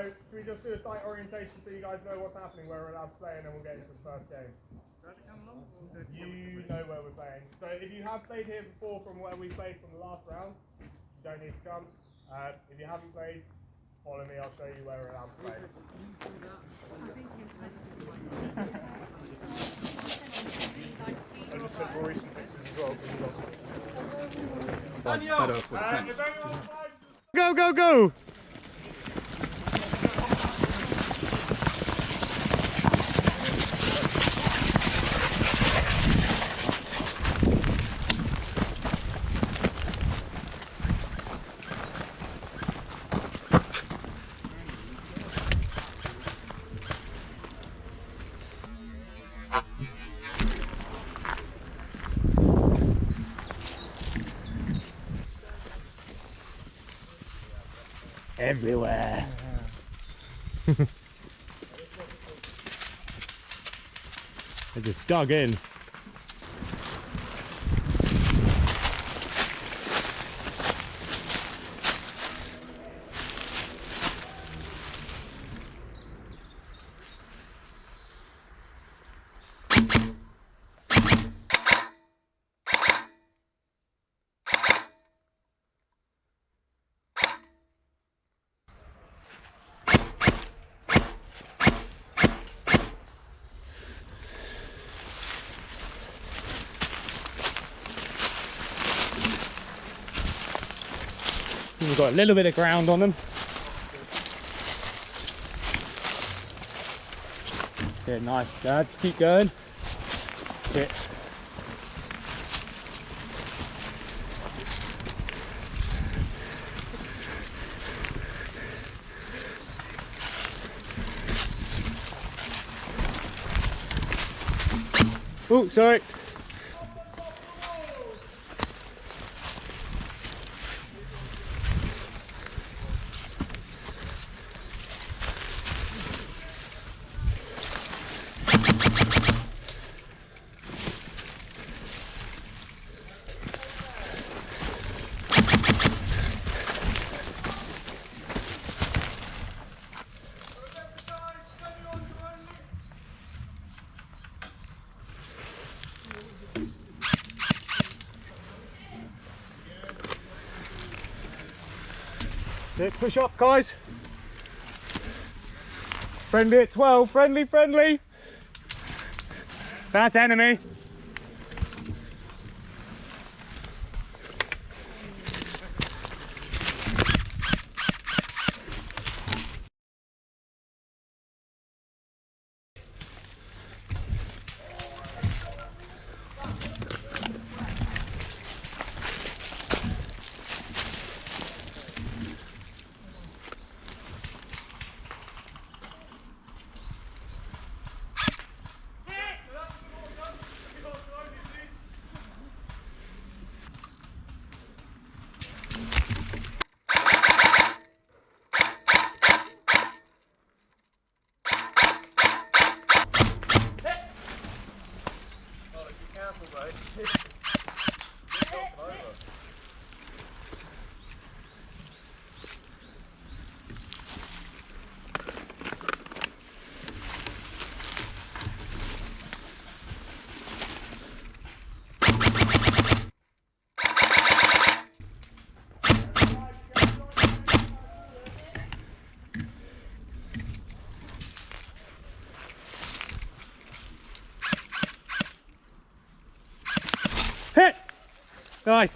should we just do a site orientation so you guys know what's happening, where we're allowed to play, and then we'll get into the first game. You know where we're playing. So if you have played here before from where we played from the last round, you don't need to come. If you haven't played, follow me, I'll show you where we're allowed to play. I'll just put Rory some pictures as well. Go, go, go! Everywhere. I just dug in. We've got a little bit of ground on them. Yeah, nice, lads. Keep going. That's it. Oh, sorry. Push up, guys. Friendly at 12. Friendly, friendly. That's enemy. Hit! Nice.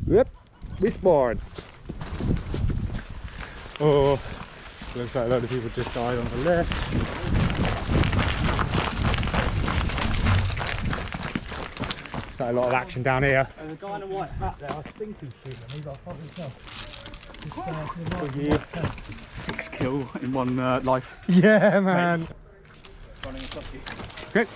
Yep, respawn. Oh, looks like a load of people just died on the left. Looks like a lot of action down here. And the guy in a white hat there, I think he's shooting me, but I can't tell. Oh yeah. 6 kill in one life. Yeah, man. Running across you. Good.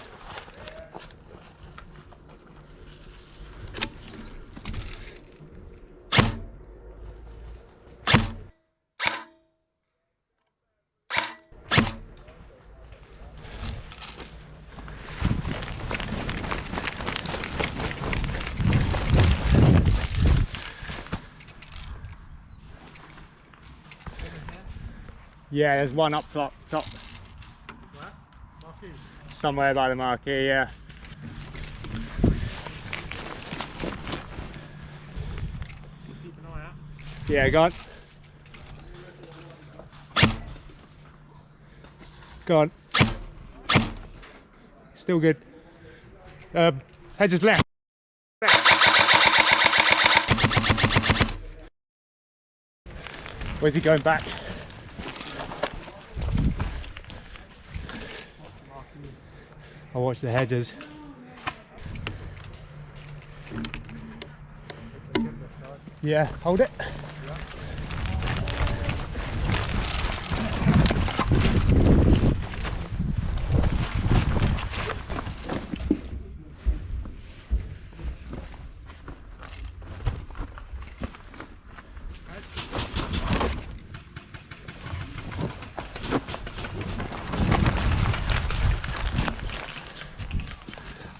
Yeah, there's one up top. Where? Marquee. Somewhere by the marquee, yeah. Keep an eye out. Yeah, go on. Go on. Still good. Hedges left. Where's he going back? I'll watch the hedges. Yeah, hold it.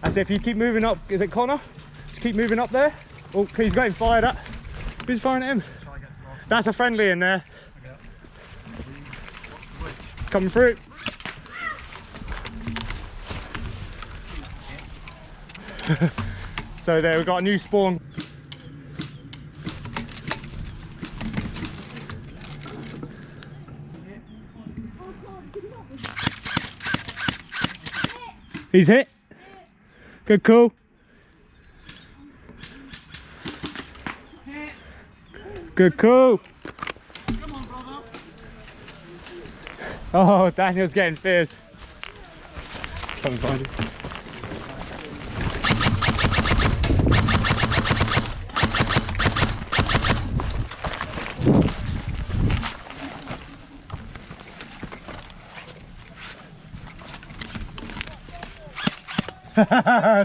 As if you keep moving up, is it Connor? Just keep moving up there. Oh, he's getting fired at. Who's firing at him? That's a friendly in there. Coming through. So there, we've got a new spawn. He's hit. Good call. Good call. Come on, brother. Oh, Daniel's getting fierce. Come and find it.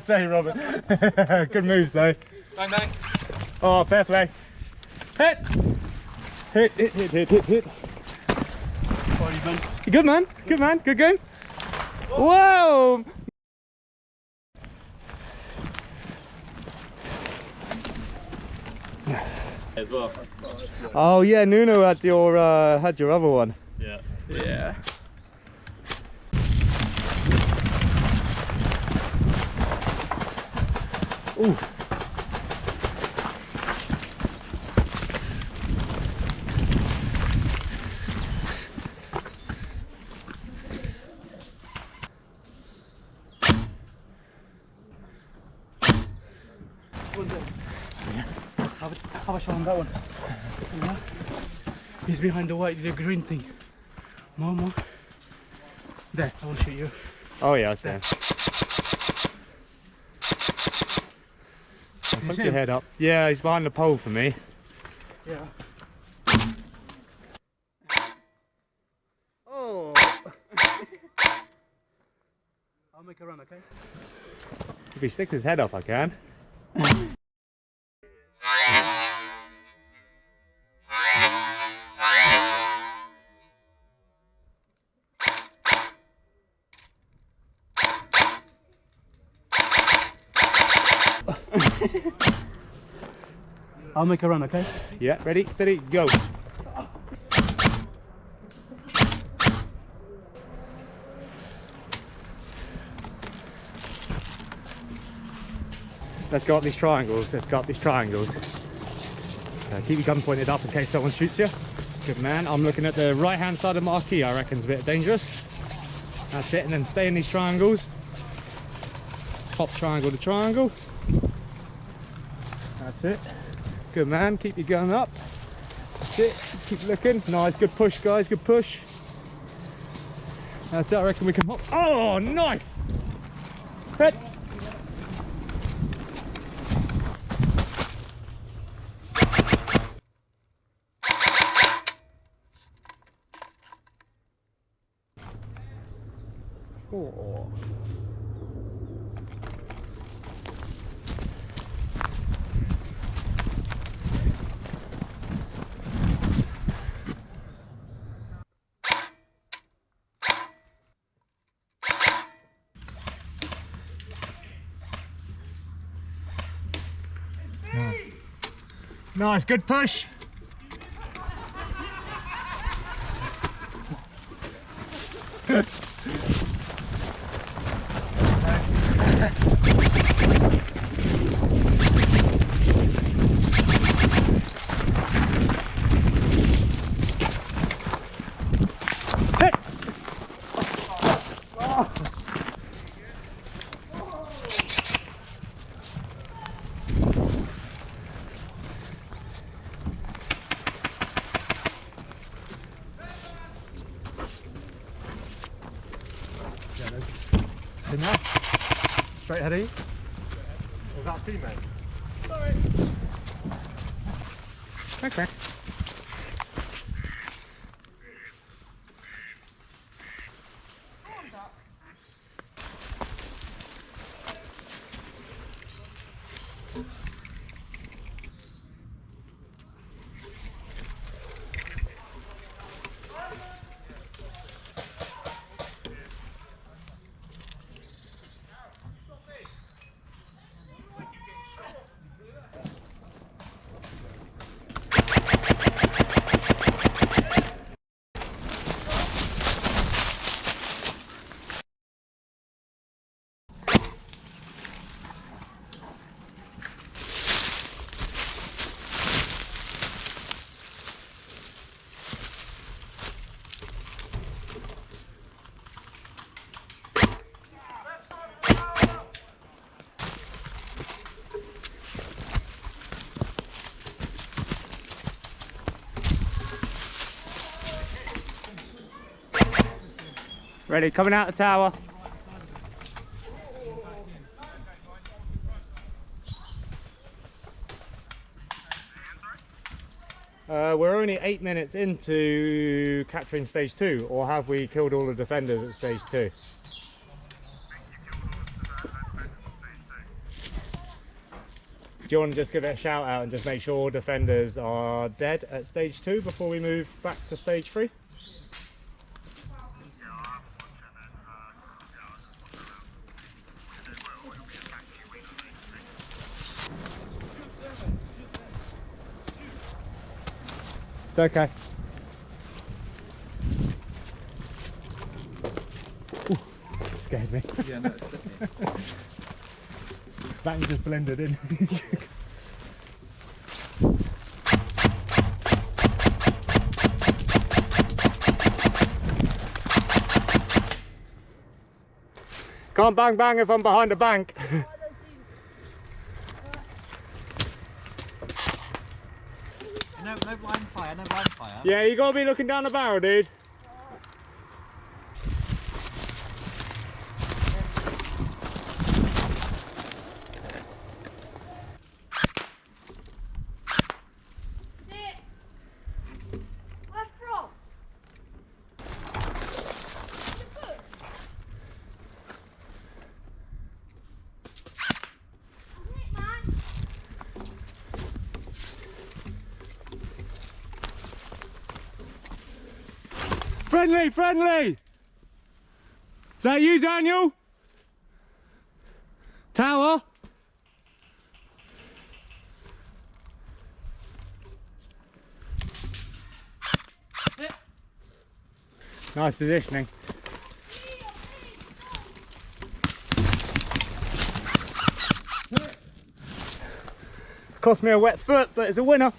Say, Robert. Good moves, though. Bang, bang. Oh, fair play. Hit! Hit, hit, hit, hit, hit, hit. Sorry, man. Good man, good man, good game. Whoa! As well. Oh yeah, Nuno had your other one. Yeah. Yeah. Ooh. Have a shot on that one. Yeah. He's behind the green thing. More. There, I will shoot you. Oh yeah, I see. There. Put your head up. Yeah, he's behind the pole for me. Yeah. Oh. I'll make a run, okay? If he sticks his head up, I can. I'll make a run, okay? Yeah, ready, steady, go. Let's go up these triangles. Let's go up these triangles. Keep your gun pointed up in case someone shoots you. Good man. I'm looking at the right hand side of the marquee. I reckon it's a bit dangerous. That's it, and then stay in these triangles. Hop triangle to triangle. That's it. Good man. Keep your gun up. That's it. Keep looking. Nice. Good push, guys. Good push. That's it. I reckon we can hop. Oh, nice. Head. Oh. Nice, good push. In there. Straight ahead of you. Was that teammate? Sorry. Okay. Ready, coming out the tower. We're only 8 minutes into capturing stage 2, or have we killed all the defenders at stage 2? Do you want to just give it a shout out and just make sure all defenders are dead at stage 2 before we move back to stage 3? It's okay. Ooh, scared me. Yeah, no, it's definitely. That just blended in. Can't bang bang if I'm behind a bank. No blind fire, no blind fire. Yeah, you gotta be looking down the barrel, dude. Friendly, friendly! Is that you, Daniel? Tower? Nice positioning. Cost me a wet foot, but it's a winner.